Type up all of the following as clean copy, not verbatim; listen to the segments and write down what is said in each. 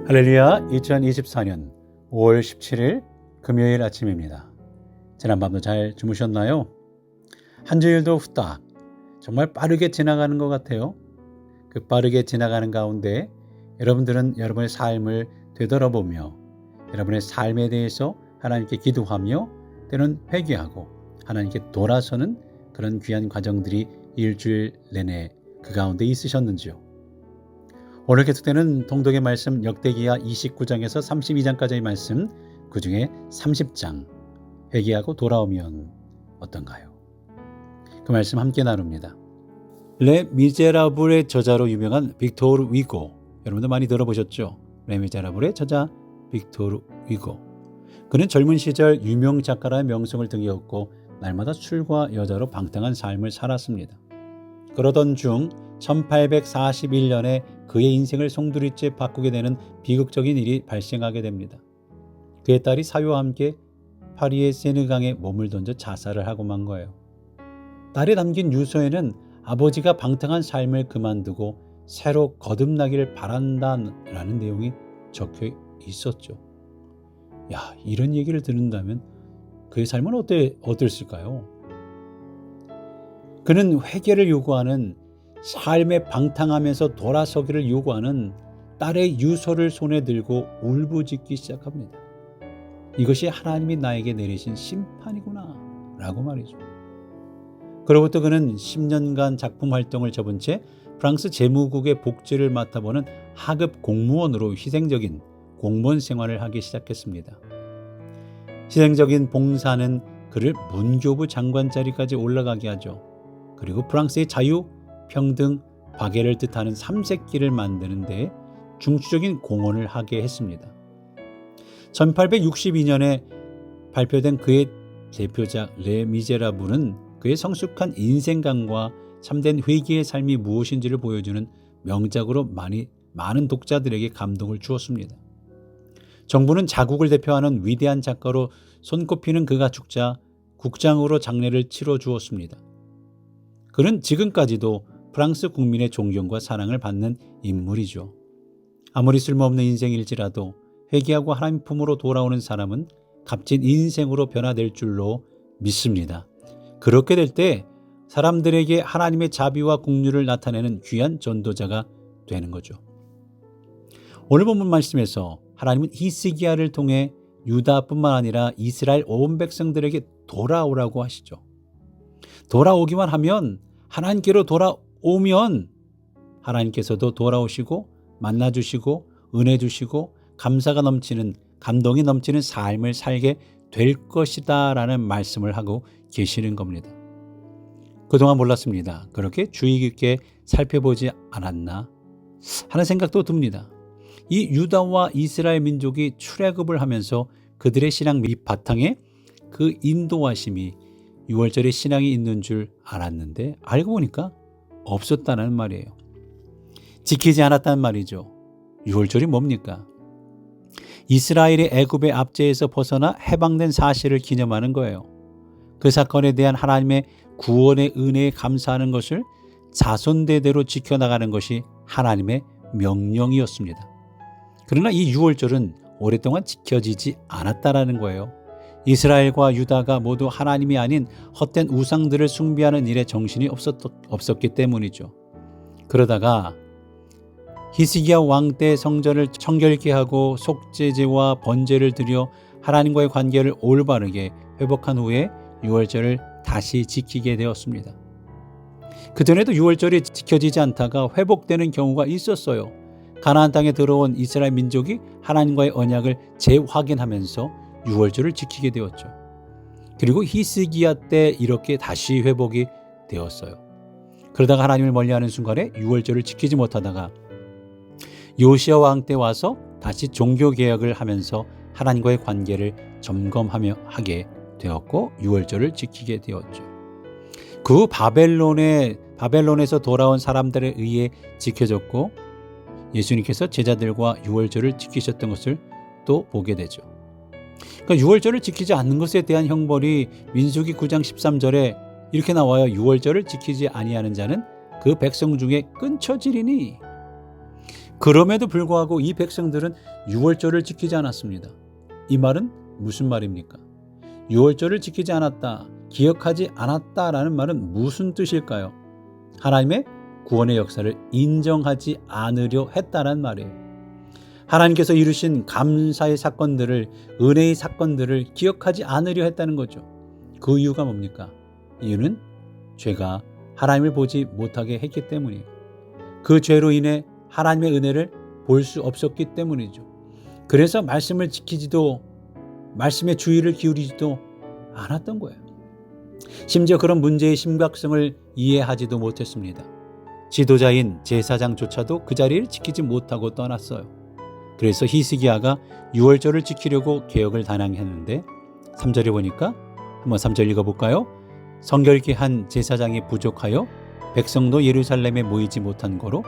할렐루야, 2024년 5월 17일 금요일 아침입니다. 지난밤도 잘 주무셨나요? 한 주일도 후딱 정말 빠르게 지나가는 것 같아요. 그 빠르게 지나가는 가운데 여러분들은 여러분의 삶을 되돌아보며 여러분의 삶에 대해서 하나님께 기도하며 때로는 회개하고 하나님께 돌아서는 그런 귀한 과정들이 일주일 내내 그 가운데 있으셨는지요? 오늘 계속되는 통독의 말씀 역대기하 29장에서 32장까지의 말씀, 그 중에 30장 회개하고 돌아오면 어떤가요? 그 말씀 함께 나눕니다. 레 미제라블의 저자로 유명한 빅토르 위고, 여러분들 많이 들어보셨죠? 레 미제라블의 저자 빅토르 위고. 그는 젊은 시절 유명 작가라는 명성을 등에 얻고 날마다 술과 여자로 방탕한 삶을 살았습니다. 그러던 중 1841년에 그의 인생을 송두리째 바꾸게 되는 비극적인 일이 발생하게 됩니다. 그의 딸이 사유와 함께 파리의 세느강에 몸을 던져 자살을 하고 만 거예요. 딸에 담긴 유서에는 아버지가 방탕한 삶을 그만두고 새로 거듭나기를 바란다라는 내용이 적혀 있었죠. 야, 이런 얘기를 듣는다면 그의 삶은 어땠을까요? 그는 회개를 요구하는, 삶에 방탕하면서 돌아서기를 요구하는 딸의 유서를 손에 들고 울부짖기 시작합니다. 이것이 하나님이 나에게 내리신 심판이구나 라고 말이죠. 그로부터 그는 10년간 작품 활동을 접은 채 프랑스 재무국의 복지를 맡아보는 하급 공무원으로 희생적인 공무원 생활을 하기 시작했습니다. 희생적인 봉사는 그를 문교부 장관 자리까지 올라가게 하죠. 그리고 프랑스의 자유, 평등, 박애를 뜻하는 삼색기를 만드는 데 중추적인 공헌을 하게 했습니다. 1862년에 발표된 그의 대표작 레 미제라블은 그의 성숙한 인생관과 참된 회개의 삶이 무엇인지를 보여주는 명작으로 많은 독자들에게 감동을 주었습니다. 정부는 자국을 대표하는 위대한 작가로 손꼽히는 그가 죽자 국장으로 장례를 치러 주었습니다. 그는 지금까지도 프랑스 국민의 존경과 사랑을 받는 인물이죠. 아무리 쓸모없는 인생일지라도 회개하고 하나님 품으로 돌아오는 사람은 값진 인생으로 변화될 줄로 믿습니다. 그렇게 될 때 사람들에게 하나님의 자비와 긍휼을 나타내는 귀한 전도자가 되는 거죠. 오늘 본문 말씀에서 하나님은 히스기야를 통해 유다뿐만 아니라 이스라엘 온 백성들에게 돌아오라고 하시죠. 돌아오기만 하면, 하나님께로 돌아오면 하나님께서도 돌아오시고 만나주시고 은혜 주시고 감사가 넘치는, 감동이 넘치는 삶을 살게 될 것이다 라는 말씀을 하고 계시는 겁니다. 그동안 몰랐습니다. 그렇게 주의 깊게 살펴보지 않았나 하는 생각도 듭니다. 이 유다와 이스라엘 민족이 출애굽을 하면서 그들의 신앙 밑바탕에 그 인도하심이 6월절에 신앙이 있는 줄 알았는데 알고 보니까 없었다는 말이에요. 지키지 않았다는 말이죠. 6월절이 뭡니까? 이스라엘이 애굽의 압제에서 벗어나 해방된 사실을 기념하는 거예요. 그 사건에 대한 하나님의 구원의 은혜에 감사하는 것을 자손대대로 지켜나가는 것이 하나님의 명령이었습니다. 그러나 이 6월절은 오랫동안 지켜지지 않았다라는 거예요. 이스라엘과 유다가 모두 하나님이 아닌 헛된 우상들을 숭배하는 일에 정신이 없었기 때문이죠. 그러다가 히스기야 왕 때 성전을 청결케 하고 속죄제와 번제를 드려 하나님과의 관계를 올바르게 회복한 후에 6월절을 다시 지키게 되었습니다. 그전에도 6월절이 지켜지지 않다가 회복되는 경우가 있었어요. 가나안 땅에 들어온 이스라엘 민족이 하나님과의 언약을 재확인하면서 6월절을 지키게 되었죠. 그리고 히스기야 때 이렇게 다시 회복이 되었어요. 그러다가 하나님을 멀리하는 순간에 6월절을 지키지 못하다가 요시야 왕 때 와서 다시 종교개혁을 하면서 하나님과의 관계를 점검하며 하게 되었고 6월절을 지키게 되었죠. 그 바벨론에서 돌아온 사람들에 의해 지켜졌고 예수님께서 제자들과 6월절을 지키셨던 것을 또 보게 되죠. 그러니까 6월절을 지키지 않는 것에 대한 형벌이 민수기 9장 13절에 이렇게 나와요. 6월절을 지키지 아니하는 자는 그 백성 중에 끊쳐지리니. 그럼에도 불구하고 이 백성들은 유월절을 지키지 않았습니다. 이 말은 무슨 말입니까? 유월절을 지키지 않았다, 기억하지 않았다라는 말은 무슨 뜻일까요? 하나님의 구원의 역사를 인정하지 않으려 했다는 말이에요. 하나님께서 이루신 감사의 사건들을, 은혜의 사건들을 기억하지 않으려 했다는 거죠. 그 이유가 뭡니까? 이유는 죄가 하나님을 보지 못하게 했기 때문이에요. 그 죄로 인해 하나님의 은혜를 볼 수 없었기 때문이죠. 그래서 말씀을 지키지도, 말씀에 주의를 기울이지도 않았던 거예요. 심지어 그런 문제의 심각성을 이해하지도 못했습니다. 지도자인 제사장조차도 그 자리를 지키지 못하고 떠났어요. 그래서 히스기야가 유월절을 지키려고 개혁을 단행했는데 3절에 보니까 한번 3절 읽어볼까요? 성결케 한 제사장이 부족하여 백성도 예루살렘에 모이지 못한 거로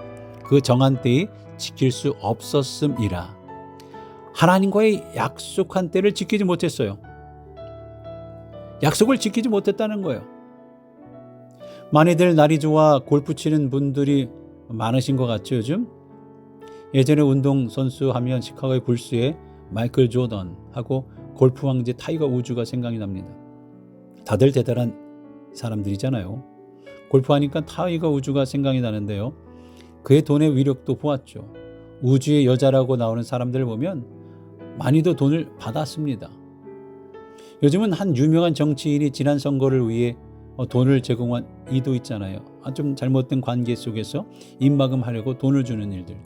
그 정한 때에 지킬 수 없었음이라. 하나님과의 약속한 때를 지키지 못했어요. 약속을 지키지 못했다는 거예요. 많이들 날이 좋아 골프 치는 분들이 많으신 것 같죠, 요즘? 예전에 운동선수 하면 시카고의 불스의 마이클 조던하고 골프 왕제 타이거 우즈가 생각이 납니다. 다들 대단한 사람들이잖아요. 골프하니까 타이거 우즈가 생각이 나는데요. 그의 돈의 위력도 보았죠. 우주의 여자라고 나오는 사람들을 보면 많이도 돈을 받았습니다. 요즘은 한 유명한 정치인이 지난 선거를 위해 돈을 제공한 이도 있잖아요. 좀 잘못된 관계 속에서 입막음하려고 돈을 주는 일들.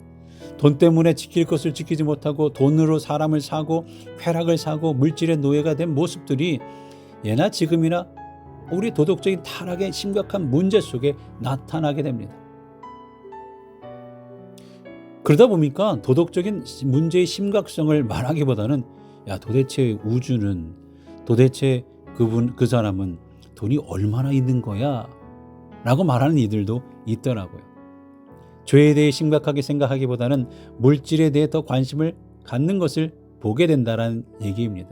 돈 때문에 지킬 것을 지키지 못하고 돈으로 사람을 사고 쾌락을 사고 물질의 노예가 된 모습들이 예나 지금이나 우리 도덕적인 타락의 심각한 문제 속에 나타나게 됩니다. 그러다 보니까 도덕적인 문제의 심각성을 말하기보다는 야, 도대체 우주는, 도대체 그 사람은 돈이 얼마나 있는 거야? 라고 말하는 이들도 있더라고요. 죄에 대해 심각하게 생각하기보다는 물질에 대해 더 관심을 갖는 것을 보게 된다는 얘기입니다.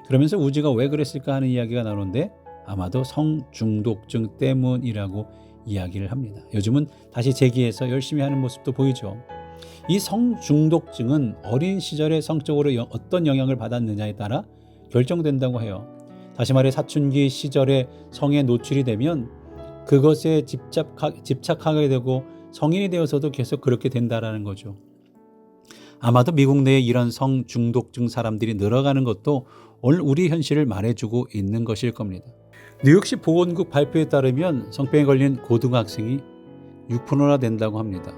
그러면서 우주가 왜 그랬을까 하는 이야기가 나오는데 아마도 성중독증 때문이라고 이야기를 합니다. 요즘은 다시 재기해서 열심히 하는 모습도 보이죠. 이 성중독증은 어린 시절에 성적으로 어떤 영향을 받았느냐에 따라 결정된다고 해요. 다시 말해 사춘기 시절에 성에 노출이 되면 그것에 집착하게 되고 성인이 되어서도 계속 그렇게 된다라는 거죠. 아마도 미국 내에 이런 성중독증 사람들이 늘어가는 것도 오늘 우리 현실을 말해주고 있는 것일 겁니다. 뉴욕시 보건국 발표에 따르면 성병에 걸린 고등학생이 6%나 된다고 합니다.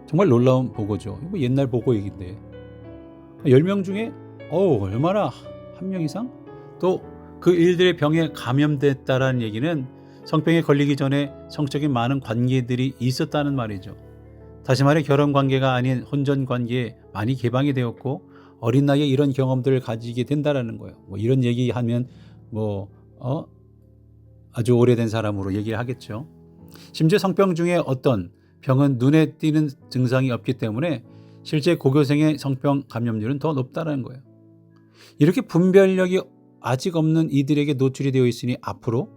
정말 놀라운 보고죠. 뭐 옛날 보고 얘기인데 10명 중에 얼마나 1명 이상? 또 그 일들의 병에 감염됐다라는 얘기는 성병에 걸리기 전에 성적인 많은 관계들이 있었다는 말이죠. 다시 말해 결혼 관계가 아닌 혼전 관계에 많이 개방이 되었고 어린 나이에 이런 경험들을 가지게 된다라는 거예요. 뭐 이런 얘기하면 아주 오래된 사람으로 얘기를 하겠죠. 심지어 성병 중에 어떤 병은 눈에 띄는 증상이 없기 때문에 실제 고교생의 성병 감염률은 더 높다는 거예요. 이렇게 분별력이 아직 없는 이들에게 노출이 되어 있으니 앞으로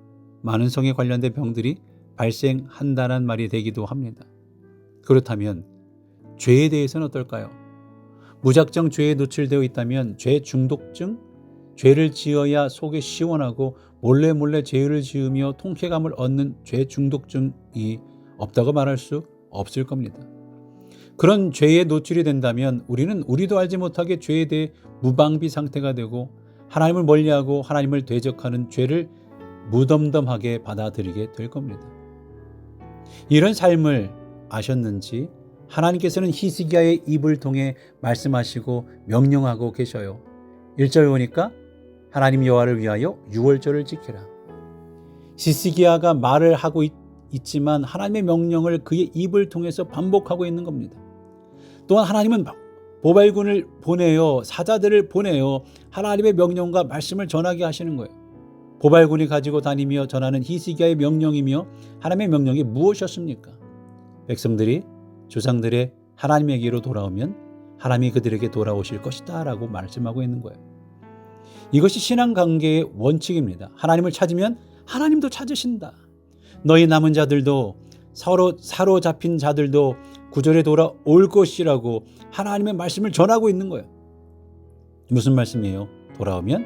많은 성에 관련된 병들이 발생한다는 말이 되기도 합니다. 그렇다면 죄에 대해서는 어떨까요? 무작정 죄에 노출되어 있다면 죄 중독증, 죄를 지어야 속이 시원하고 몰래 죄를 지으며 통쾌감을 얻는 죄 중독증이 없다고 말할 수 없을 겁니다. 그런 죄에 노출이 된다면 우리는 우리도 알지 못하게 죄에 대해 무방비 상태가 되고 하나님을 멀리하고 하나님을 대적하는 죄를 무덤덤하게 받아들이게 될 겁니다. 이런 삶을 아셨는지 하나님께서는 히스기야의 입을 통해 말씀하시고 명령하고 계셔요. 1절 보니까 하나님 여호와를 위하여 유월절을 지키라. 히스기야가 말을 하고 있지만 하나님의 명령을 그의 입을 통해서 반복하고 있는 겁니다. 또한 하나님은 보발군을 보내요. 사자들을 보내요. 하나님의 명령과 말씀을 전하게 하시는 거예요. 보발군이 가지고 다니며 전하는 히스기야의 명령이며 하나님의 명령이 무엇이었습니까? 백성들이 조상들의 하나님에게로 돌아오면 하나님이 그들에게 돌아오실 것이다 라고 말씀하고 있는 거예요. 이것이 신앙관계의 원칙입니다. 하나님을 찾으면 하나님도 찾으신다. 너희 남은 자들도 서로 사로잡힌 자들도 구절에 돌아올 것이라고 하나님의 말씀을 전하고 있는 거예요. 무슨 말씀이에요? 돌아오면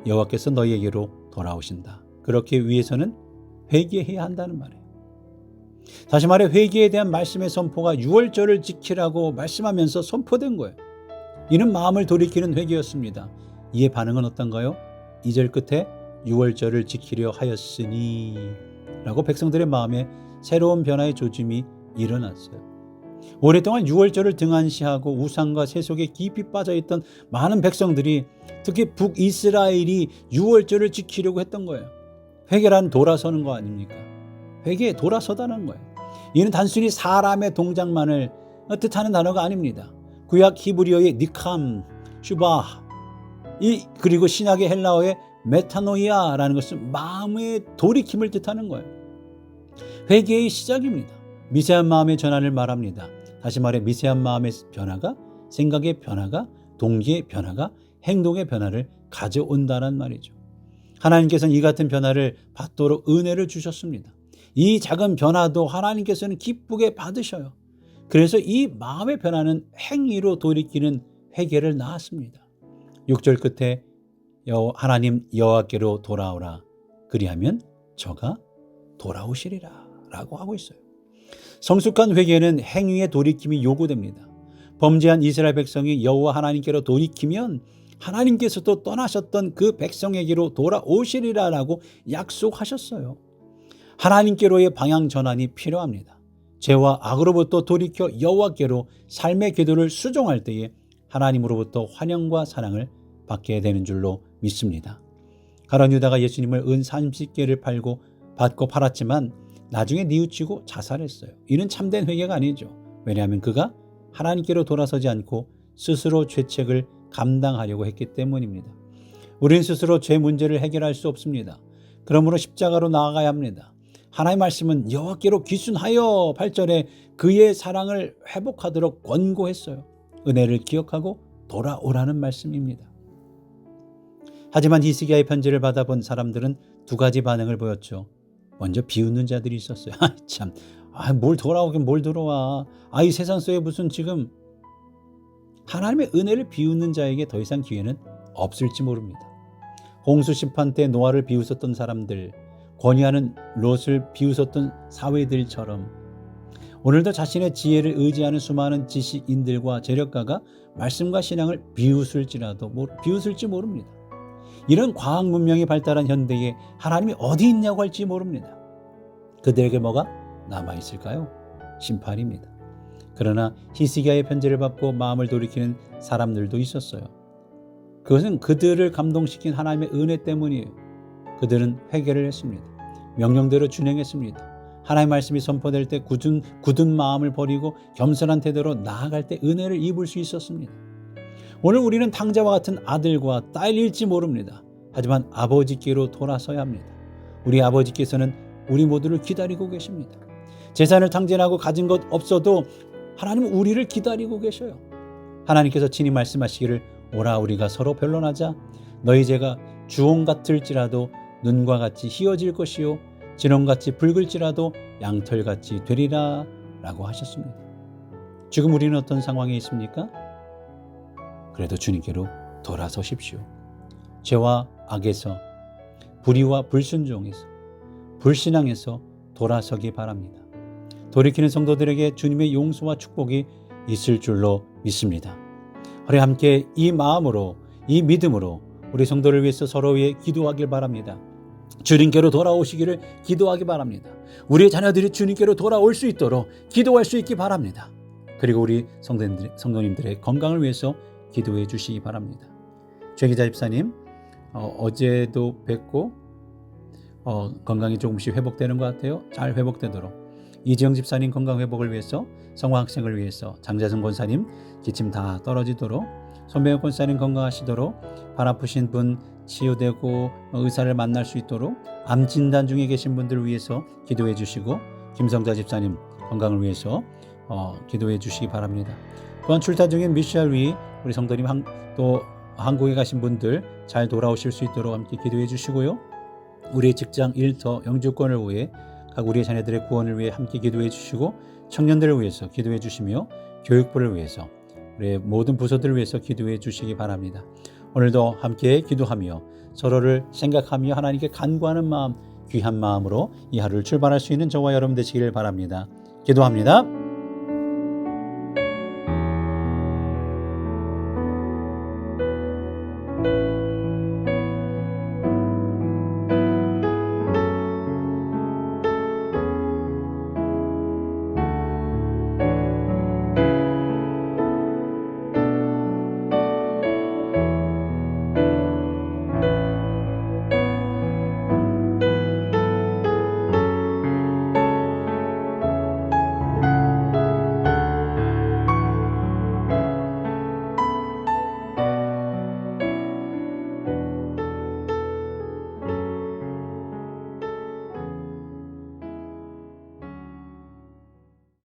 여호와께서 너희에게로 돌아오신다. 그렇기 위해서는 회개해야 한다는 말이에요. 다시 말해 회개에 대한 말씀의 선포가 유월절을 지키라고 말씀하면서 선포된 거예요. 이는 마음을 돌이키는 회개였습니다. 이의 반응은 어떤가요? 2절 끝에 유월절을 지키려 하였으니 라고 백성들의 마음에 새로운 변화의 조짐이 일어났어요. 오랫동안 유월절을 등한시하고 우상과 세속에 깊이 빠져있던 많은 백성들이, 특히 북이스라엘이 유월절을 지키려고 했던 거예요. 회개란 돌아서는 거 아닙니까? 회개에 돌아서다는 거예요. 이는 단순히 사람의 동작만을 뜻하는 단어가 아닙니다. 구약 히브리어의 니캄, 슈바, 그리고 신약의 헬라어의 메타노이아라는 것은 마음의 돌이킴을 뜻하는 거예요. 회개의 시작입니다. 미세한 마음의 전환을 말합니다. 다시 말해 미세한 마음의 변화가 생각의 변화가, 동기의 변화가, 행동의 변화를 가져온다는 말이죠. 하나님께서는 이 같은 변화를 받도록 은혜를 주셨습니다. 이 작은 변화도 하나님께서는 기쁘게 받으셔요. 그래서 이 마음의 변화는 행위로 돌이키는 회개를 낳았습니다. 6절 끝에 하나님 여호와께로 돌아오라, 그리하면 저가 돌아오시리라 라고 하고 있어요. 성숙한 회개는 행위의 돌이킴이 요구됩니다. 범죄한 이스라엘 백성이 여호와 하나님께로 돌이키면 하나님께서도 떠나셨던 그 백성에게로 돌아오시리라라고 약속하셨어요. 하나님께로의 방향 전환이 필요합니다. 죄와 악으로부터 돌이켜 여호와께로 삶의 궤도를 수정할 때에 하나님으로부터 환영과 사랑을 받게 되는 줄로 믿습니다. 가룟 유다가 예수님을 은 30개를 받고 팔았지만 나중에 뉘우치고 자살했어요. 이는 참된 회개가 아니죠. 왜냐하면 그가 하나님께로 돌아서지 않고 스스로 죄책을 감당하려고 했기 때문입니다. 우리는 스스로 죄 문제를 해결할 수 없습니다. 그러므로 십자가로 나아가야 합니다. 하나님의 말씀은 여호와께로 귀순하여 8절에 그의 사랑을 회복하도록 권고했어요. 은혜를 기억하고 돌아오라는 말씀입니다. 하지만 히스기야의 편지를 받아본 사람들은 두 가지 반응을 보였죠. 먼저 비웃는 자들이 있었어요. 참, 뭘 돌아오긴 뭘 들어와. 이 세상 속에 무슨 지금 하나님의 은혜를 비웃는 자에게 더 이상 기회는 없을지 모릅니다. 홍수 심판 때 노아를 비웃었던 사람들, 권위하는 롯을 비웃었던 사회들처럼 오늘도 자신의 지혜를 의지하는 수많은 지식인들과 재력가가 말씀과 신앙을 비웃을지 모릅니다. 이런 과학 문명이 발달한 현대에 하나님이 어디 있냐고 할지 모릅니다. 그들에게 뭐가 남아있을까요? 심판입니다. 그러나 히스기야의 편지를 받고 마음을 돌이키는 사람들도 있었어요. 그것은 그들을 감동시킨 하나님의 은혜 때문이에요. 그들은 회개를 했습니다. 명령대로 준행했습니다. 하나님의 말씀이 선포될 때 굳은 마음을 버리고 겸손한 태도로 나아갈 때 은혜를 입을 수 있었습니다. 오늘 우리는 탕자와 같은 아들과 딸일지 모릅니다. 하지만 아버지께로 돌아서야 합니다. 우리 아버지께서는 우리 모두를 기다리고 계십니다. 재산을 탕진하고 가진 것 없어도 하나님은 우리를 기다리고 계셔요. 하나님께서 친히 말씀하시기를 오라 우리가 서로 변론하자. 너희 죄가 주홍 같을지라도 눈과 같이 희어질 것이요 진홍같이 붉을지라도 양털같이 되리라 라고 하셨습니다. 지금 우리는 어떤 상황에 있습니까? 그래도 주님께로 돌아서십시오. 죄와 악에서, 불의와 불순종에서, 불신앙에서 돌아서기 바랍니다. 돌이키는 성도들에게 주님의 용서와 축복이 있을 줄로 믿습니다. 우리 함께 이 마음으로, 이 믿음으로 우리 성도를 위해서 서로 위해 기도하길 바랍니다. 주님께로 돌아오시기를 기도하기 바랍니다. 우리의 자녀들이 주님께로 돌아올 수 있도록 기도할 수 있기 바랍니다. 그리고 우리 성도님들의 건강을 위해서 기도해 주시기 바랍니다. 최기자 집사님, 어제도 뵙고 건강이 조금씩 회복되는 것 같아요. 잘 회복되도록. 이지영 집사님 건강 회복을 위해서, 성화 학생을 위해서, 장자승 권사님 기침 다 떨어지도록, 손배영 권사님 건강하시도록, 발 아프신 분 치유되고 의사를 만날 수 있도록, 암 진단 중에 계신 분들을 위해서 기도해 주시고, 김성자 집사님 건강을 위해서 기도해 주시기 바랍니다. 또한 출타 중인 미셸 위 우리 성도님 또 한국에 가신 분들 잘 돌아오실 수 있도록 함께 기도해 주시고요. 우리의 직장 일터 영주권을 위해 각 우리의 자녀들의 구원을 위해 함께 기도해 주시고 청년들을 위해서 기도해 주시며 교육부를 위해서 우리의 모든 부서들을 위해서 기도해 주시기 바랍니다. 오늘도 함께 기도하며 서로를 생각하며 하나님께 간구하는 마음, 귀한 마음으로 이 하루를 출발할 수 있는 저와 여러분 되시기를 바랍니다. 기도합니다.